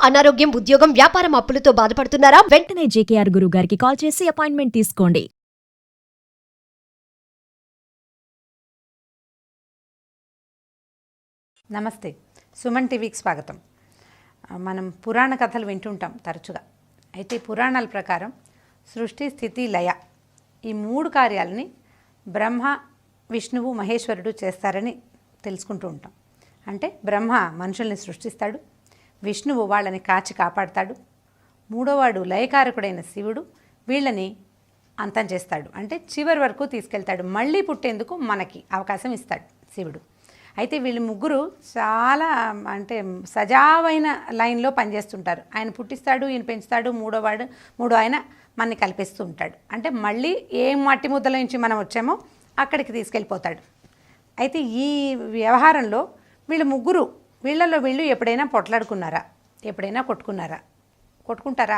అనారోగ్యం, ఉద్యోగం, వ్యాపారం అప్పులతో బాధపడుతున్నారా? వెంటనే జేకేఆర్ గురువు గారికి కాల్ చేసి అపాయింట్మెంట్ తీసుకోండి. నమస్తే, సుమన్ టీవీకి స్వాగతం. మనం పురాణ కథలు వింటుంటాం తరచుగా. అయితే పురాణాల ప్రకారం సృష్టి, స్థితి, లయ ఈ మూడు కార్యాలని బ్రహ్మ, విష్ణువు, మహేశ్వరుడు చేస్తారని తెలుసుకుంటూ ఉంటాం. అంటే బ్రహ్మ మనుషుల్ని సృష్టిస్తాడు, విష్ణువు వాళ్ళని కాచి కాపాడతాడు, మూడోవాడు లయకారకుడైన శివుడు వీళ్ళని అంతం చేస్తాడు, అంటే చివరి వరకు తీసుకెళ్తాడు, మళ్ళీ పుట్టేందుకు మనకి అవకాశం ఇస్తాడు శివుడు. అయితే వీళ్ళు ముగ్గురు చాలా సజావైన లైన్లో పనిచేస్తుంటారు. ఆయన పుట్టిస్తాడు, ఈయన పెంచుతాడు, మూడో ఆయన మనని కల్పిస్తూ ఉంటాడు. అంటే మళ్ళీ ఏ మట్టి ముద్దల నుంచి మనం వచ్చామో అక్కడికి తీసుకెళ్ళిపోతాడు. అయితే ఈ వ్యవహారంలో వీళ్ళలో వీళ్ళు ఎప్పుడైనా పొట్లాడుకున్నారా? ఎప్పుడైనా కొట్టుకుంటారా?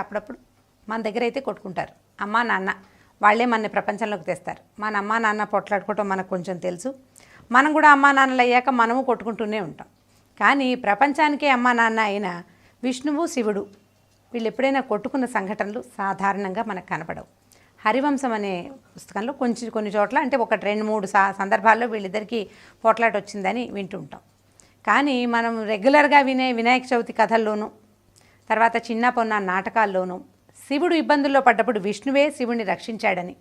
అప్పుడప్పుడు మన దగ్గర అయితే కొట్టుకుంటారు. అమ్మా నాన్న వాళ్ళే మనని ప్రపంచంలోకి తెస్తారు. మన అమ్మా నాన్న పొట్లాడుకోవటం మనకు కొంచెం తెలుసు. మనం కూడా అమ్మా నాన్నలు అయ్యాక మనము కొట్టుకుంటూనే ఉంటాం. కానీ ప్రపంచానికే అమ్మా నాన్న అయిన విష్ణువు, శివుడు వీళ్ళు ఎప్పుడైనా కొట్టుకున్న సంఘటనలు సాధారణంగా మనకు కనపడవు. హరివంశం అనే పుస్తకంలో కొన్ని చోట్ల అంటే 2-3 సందర్భాల్లో వీళ్ళిద్దరికీ పోట్లాట వచ్చిందని వింటుంటాం. కానీ మనం రెగ్యులర్గా వినే వినాయక చవితి కథల్లోనూ, తర్వాత చిన్న పొన్న నాటకాల్లోనూ శివుడు ఇబ్బందుల్లో పడ్డప్పుడు విష్ణువే శివుడిని రక్షించాడని,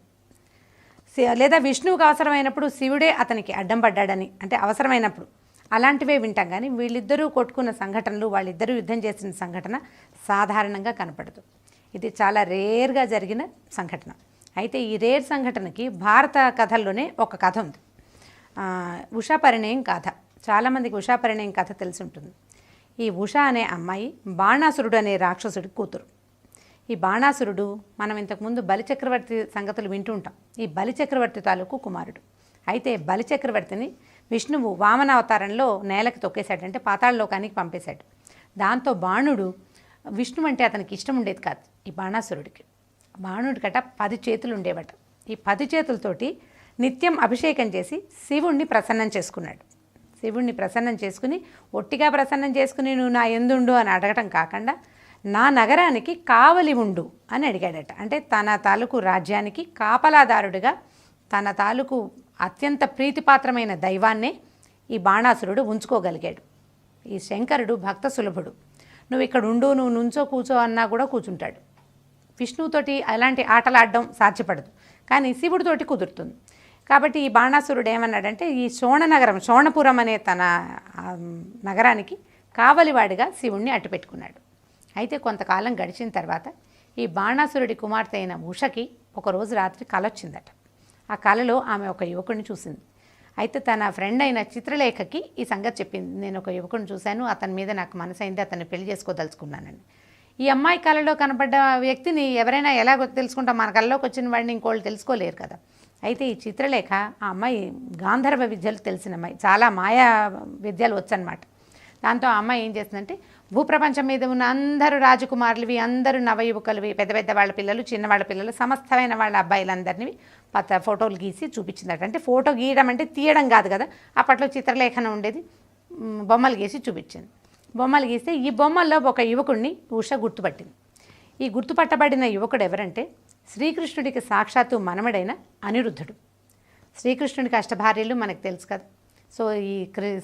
లేదా విష్ణువుకు అవసరమైనప్పుడు శివుడే అతనికి అడ్డం పడ్డాడని, అంటే అవసరమైనప్పుడు అలాంటివే వింటాం. కానీ వీళ్ళిద్దరూ కొట్టుకున్న సంఘటనలు, వాళ్ళిద్దరూ యుద్ధం చేసిన సంఘటన సాధారణంగా కనపడదు. ఇది చాలా రేర్గా జరిగిన సంఘటన. అయితే ఈ రేర్ సంఘటనకి భారత కథల్లోనే ఒక కథ ఉంది, ఉషా పరిణయం కథ. చాలామందికి ఉషా పరిణయం కథ తెలిసి ఉంటుంది. ఈ ఉషా అనే అమ్మాయి బాణాసురుడు అనే రాక్షసుడి కూతురు. ఈ బాణాసురుడు మనం ఇంతకుముందు బలిచక్రవర్తి సంగతులు వింటూ ఉంటాం. ఈ బలిచక్రవర్తి తాలూకు కుమారుడు. అయితే బలిచక్రవర్తిని విష్ణువు వామన అవతారంలో నేలకి తొక్కేశాడంటే పాతాళలోకానికి పంపేశాడు. దాంతో బాణుడు, విష్ణువు అంటే అతనికి ఇష్టం ఉండేది కాదు ఈ బాణాసురుడికి. బాణుడికట 10 చేతులు ఉండేవట. ఈ 10 చేతులతోటి నిత్యం అభిషేకం చేసి శివుణ్ణి ప్రసన్నం చేసుకున్నాడు. శివుణ్ణి ప్రసన్నం చేసుకుని, ఒట్టిగా ప్రసన్నం చేసుకుని నువ్వు నా ఎందుండు అని అడగటం కాకుండా నా నగరానికి కావలి ఉండు అని అడిగాడట. అంటే తన తాలూకు రాజ్యానికి కాపలాదారుడిగా తన తాలూకు అత్యంత ప్రీతిపాత్రమైన దైవాన్నే ఈ బాణాసురుడు ఉంచుకోగలిగాడు. ఈ శంకరుడు భక్త సులభుడు. నువ్వు ఇక్కడ ఉండు, నువ్వు నుంచో కూర్చో అన్నా కూడా కూర్చుంటాడు. విష్ణువుతోటి అలాంటి ఆటలాడడం సాధ్యపడదు, కానీ శివుడితోటి కుదురుతుంది. కాబట్టి ఈ బాణాసురుడు ఏమన్నాడంటే ఈ శోణపురం అనే తన నగరానికి కావలివాడిగా శివుణ్ణి అట్టుపెట్టుకున్నాడు. అయితే కొంతకాలం గడిచిన తర్వాత ఈ బాణాసురుడి కుమార్తె అయిన ఉషకి ఒకరోజు రాత్రి కల వచ్చిందట. ఆ కలలో ఆమె ఒక యువకుడిని చూసింది. అయితే తన ఫ్రెండ్ అయిన చిత్రలేఖకి ఈ సంగతి చెప్పింది. నేను ఒక యువకుడిని చూశాను, అతని మీద నాకు మనసైంది, అతన్ని పెళ్లి చేసుకోదలుచుకున్నానని. ఈ అమ్మాయి కళలో కనపడ్డ వ్యక్తిని ఎవరైనా ఎలా తెలుసుకుంటాం? మన కళలోకి వచ్చిన వాడిని ఇంకోళ్ళు తెలుసుకోలేరు కదా. అయితే ఈ చిత్రలేఖ ఆ అమ్మాయి గాంధర్వ విద్యలు తెలిసిన అమ్మాయి, చాలా మాయా విద్యలు వచ్చనమాట. దాంతో ఆ అమ్మాయి ఏం చేస్తుందంటే భూప్రపంచం మీద ఉన్న అందరూ రాజకుమారులవి, అందరూ నవయువకులవి, పెద్ద వాళ్ళ పిల్లలు, చిన్నవాళ్ళ పిల్లలు, సమస్తమైన వాళ్ళ అబ్బాయిలందరినీ ఫోటోలు గీసి చూపించిందట. అంటే ఫోటో గీయడం అంటే తీయడం కాదు కదా, అప్పట్లో చిత్రలేఖనం ఉండేది. బొమ్మలు గీసి చూపించింది. బొమ్మలు గీస్తే ఈ బొమ్మల్లో ఒక యువకుడిని ఉష గుర్తుపట్టింది. ఈ గుర్తుపట్టబడిన యువకుడు ఎవరంటే శ్రీకృష్ణుడికి సాక్షాత్తు మనమడైన అనిరుద్ధుడు. శ్రీకృష్ణుడికి అష్టభార్యలు మనకు తెలుసు కదా. సో ఈ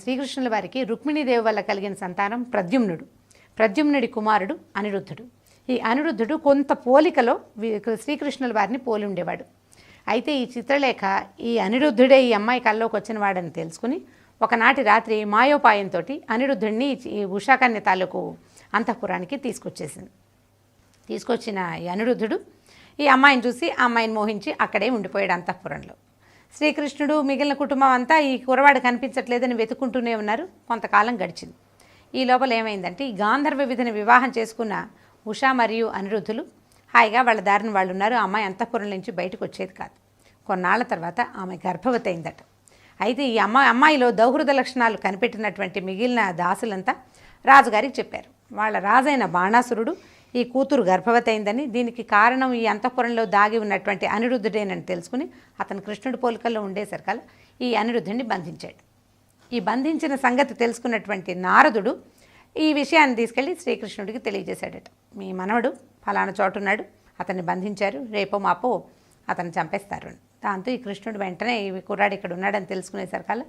శ్రీకృష్ణుల వారికి రుక్మిణీదేవి వల్ల కలిగిన సంతానం ప్రద్యుమ్నుడి కుమారుడు అనిరుద్ధుడు. ఈ అనిరుద్ధుడు కొంత పోలికలో శ్రీకృష్ణుల వారిని పోలి ఉండేవాడు. అయితే ఈ చిత్రలేఖ ఈ అనిరుద్ధుడే ఈ అమ్మాయి కల్లోకి వచ్చిన వాడని తెలుసుకుని ఒకనాటి రాత్రి మాయోపాయంతో అనిరుద్ధుడిని ఈ ఉషాకన్య తాలూకు అంతఃపురానికి తీసుకొచ్చిన ఈ అనిరుద్ధుడు ఈ అమ్మాయిని చూసి ఆ అమ్మాయిని మోహించి అక్కడే ఉండిపోయాడు అంతఃపురంలో. శ్రీకృష్ణుడు మిగిలిన కుటుంబం అంతా ఈ కురవాడు కనిపించట్లేదని వెతుక్కుంటూనే ఉన్నారు. కొంతకాలం గడిచింది. ఈ లోపల ఏమైందంటే ఈ గాంధర్వ విధిని వివాహం చేసుకున్న ఉషా మరియు అనిరుద్ధులు హాయిగా వాళ్ళ దారిని వాళ్ళు ఉన్నారు. ఆ అమ్మాయి అంతఃపురం నుంచి బయటకు వచ్చేది కాదు. కొన్నాళ్ల తర్వాత ఆమె గర్భవతి అయిందట. అయితే ఈ అమ్మాయిలో దౌహృద లక్షణాలు కనిపెట్టినటువంటి మిగిలిన దాసులంతా రాజుగారికి చెప్పారు. వాళ్ళ రాజైన బాణాసురుడు ఈ కూతురు గర్భవతి అయిందని, దీనికి కారణం ఈ అంతఃపురంలో దాగి ఉన్నటువంటి అనిరుద్ధుడేనని తెలుసుకుని అతను కృష్ణుడి పోలికల్లో ఉండేసరికల్లా ఈ అనిరుద్ధుడిని బంధించాడు. ఈ బంధించిన సంగతి తెలుసుకున్నటువంటి నారదుడు ఈ విషయాన్ని తీసుకెళ్ళి శ్రీకృష్ణుడికి తెలియజేశాడట. మీ మనవడు ఫలానా చోటు ఉన్నాడు, అతన్ని బంధించారు, రేపో మాపో అతన్ని చంపేస్తారు అని. దాంతో ఈ కృష్ణుడు వెంటనే ఈ కుర్రాడు ఇక్కడ ఉన్నాడని తెలుసుకునేసరికల్లా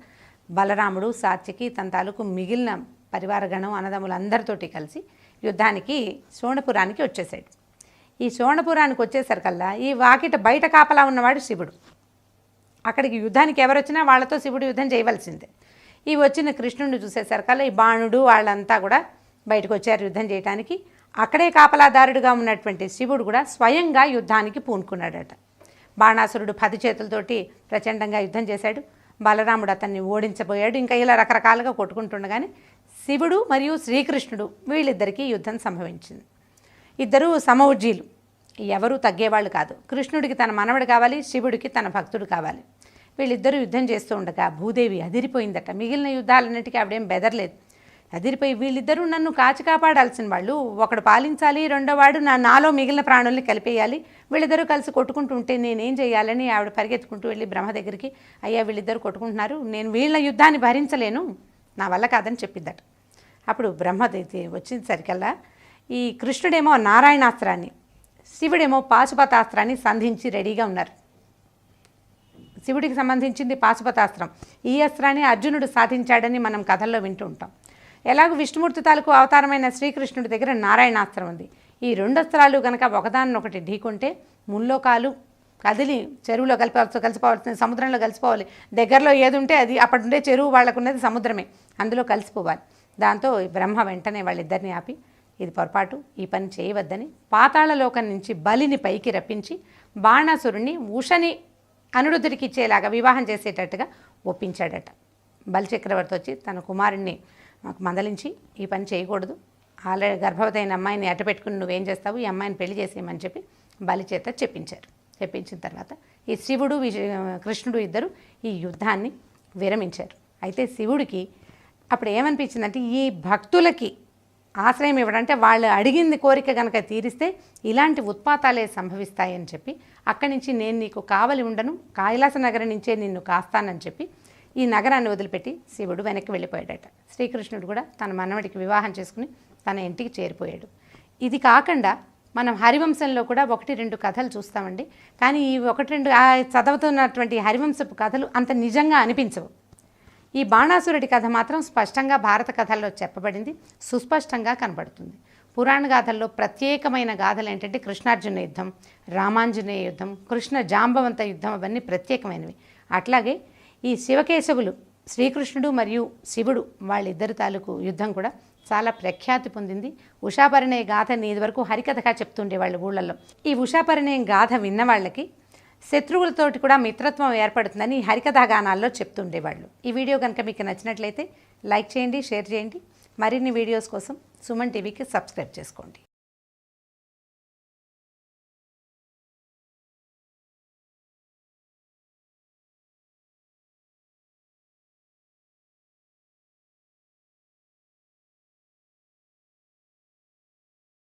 బలరాముడు, సాత్యకి, తన తాలూకు మిగిలిన పరివారగణం అన్నదమ్ములందరితోటి కలిసి యుద్ధానికి శోణపురానికి వచ్చేసాడు. ఈ శోణపురానికి వచ్చేసరికల్లా ఈ వాకిట బయట కాపలా ఉన్నవాడు శివుడు. అక్కడికి యుద్ధానికి ఎవరు వచ్చినా వాళ్ళతో శివుడు యుద్ధం చేయవలసిందే. ఈ వచ్చిన కృష్ణుడిని చూసేసరికల్లా ఈ బాణుడు వాళ్ళంతా కూడా బయటకు వచ్చారు యుద్ధం చేయడానికి. అక్కడే కాపలాదారుడిగా ఉన్నటువంటి శివుడు కూడా స్వయంగా యుద్ధానికి పూనుకున్నాడట. బాణాసురుడు 10 చేతులతోటి ప్రచండంగా యుద్ధం చేశాడు. బలరాముడు అతన్ని ఓడించబోయాడు. ఇంకా ఇలా రకరకాలుగా కొట్టుకుంటుండగానే శివుడు మరియు శ్రీకృష్ణుడు వీళ్ళిద్దరికీ యుద్ధం సంభవించింది. ఇద్దరూ సమవుజ్జీలు, ఎవరూ తగ్గేవాళ్ళు కాదు. కృష్ణుడికి తన మనవడు కావాలి, శివుడికి తన భక్తుడు కావాలి. వీళ్ళిద్దరూ యుద్ధం చేస్తూ ఉండగా భూదేవి అదిరిపోయిందట. మిగిలిన యుద్ధాలన్నిటికీ ఆవిడేం బెదరలేదు. అదిరిపోయి వీళ్ళిద్దరూ నన్ను కాచి కాపాడాల్సిన వాళ్ళు, ఒకడు పాలించాలి, రెండోవాడు నాలో మిగిలిన ప్రాణుల్ని కలిపేయాలి, వీళ్ళిద్దరూ కలిసి కొట్టుకుంటూ ఉంటే నేనేం చేయాలని ఆవిడ పరిగెత్తుకుంటూ వెళ్ళి బ్రహ్మ దగ్గరికి, అయ్యా వీళ్ళిద్దరూ కొట్టుకుంటున్నారు, నేను వీళ్ళ యుద్ధాన్ని భరించలేను, నా వల్ల కాదని చెప్పిద్దట. అప్పుడు బ్రహ్మ వచ్చేసరికల్లా ఈ కృష్ణుడేమో నారాయణాస్త్రాన్ని, శివుడేమో పాశుపతాస్త్రాన్ని సంధించి రెడీగా ఉన్నారు. శివుడికి సంబంధించింది పాశుపతాస్త్రం. ఈ అస్త్రాన్ని అర్జునుడు సాధించాడని మనం కథల్లో వింటూ ఉంటాం. ఎలాగో విష్ణుమూర్తి తాలూకు అవతారమైన శ్రీకృష్ణుడి దగ్గర నారాయణాస్త్రం ఉంది. ఈ 2 అస్త్రాలు కనుక ఒకదాన్నొకటి ఢీకొంటే ముల్లోకాలు కదిలి చెరువులో కలిసిపోవాల్సిన, సముద్రంలో కలిసిపోవాలి. దగ్గరలో ఏది ఉంటే అది అప్పటిండే చెరువు వాళ్ళకున్నది సముద్రమే, అందులో కలిసిపోవాలి. దాంతో బ్రహ్మ వెంటనే వాళ్ళిద్దరిని ఆపి, ఇది పొరపాటు, ఈ పని చేయవద్దని పాతాళలోకం నుంచి బలిని పైకి రప్పించి బాణాసురుణ్ణి ఉషని అనిరుద్ధుడికి ఇచ్చేలాగా వివాహం చేసేటట్టుగా ఒప్పించాడట. బలి చక్రవర్తి వచ్చి తన కుమారుణ్ణి మందలించి, ఈ పని చేయకూడదు, ఆల్రెడీ గర్భవతి అయిన అమ్మాయిని అట్టపెట్టుకుని నువ్వేం చేస్తావు, ఈ అమ్మాయిని పెళ్లి చేసేయమని చెప్పి బలి చేత చెప్పించారు. చెప్పించిన తర్వాత ఈ శివుడు కృష్ణుడు ఇద్దరు ఈ యుద్ధాన్ని విరమించారు. అయితే శివుడికి అప్పుడు ఏమనిపించిందంటే, ఈ భక్తులకి ఆశ్రయం ఇవ్వడంటే వాళ్ళు అడిగింది కోరిక కనుక తీరిస్తే ఇలాంటి ఉత్పాతాలే సంభవిస్తాయని చెప్పి అక్కడి నుంచి నేను నీకు కావలి ఉండను, కైలాస నగరం నుంచే నిన్ను కాస్తానని చెప్పి ఈ నగరాన్ని వదిలిపెట్టి శివుడు వెనక్కి వెళ్ళిపోయాడట. శ్రీకృష్ణుడు కూడా తన మనవడికి వివాహం చేసుకుని తన ఇంటికి చేరిపోయాడు. ఇది కాకుండా మనం హరివంశంలో కూడా 1-2 కథలు చూస్తామండి. కానీ ఈ 1-2 చదువుతున్నటువంటి హరివంశపు కథలు అంత నిజంగా అనిపించవు. ఈ బాణాసురుడి కథ మాత్రం స్పష్టంగా భారత కథల్లో చెప్పబడింది, సుస్పష్టంగా కనబడుతుంది. పురాణ గాథల్లో ప్రత్యేకమైన గాథలు ఏంటంటే కృష్ణార్జున యుద్ధం, రామాంజనేయ యుద్ధం, కృష్ణ జాంబవంత యుద్ధం, అవన్నీ ప్రత్యేకమైనవి. అట్లాగే ఈ శివకేశవులు, శ్రీకృష్ణుడు మరియు శివుడు వాళ్ళిద్దరి తాలూకు యుద్ధం కూడా చాలా ప్రఖ్యాతి పొందింది. ఉషాపరిణయ గాథని ఇదివరకు హరికథగా చెప్తుండేవాళ్ళు ఊళ్ళల్లో. ఈ ఉషాపరిణయ గాథ విన్న వాళ్ళకి శత్రువులతోటి కూడా మిత్రత్వం ఏర్పడుతుందని హరికథా గానాల్లో చెప్తుండేవాళ్ళు. ఈ వీడియో కనుక మీకు నచ్చినట్లయితే లైక్ చేయండి, షేర్ చేయండి. మరిన్ని వీడియోస్ కోసం సుమన్ టీవీకి సబ్స్క్రైబ్ చేసుకోండి.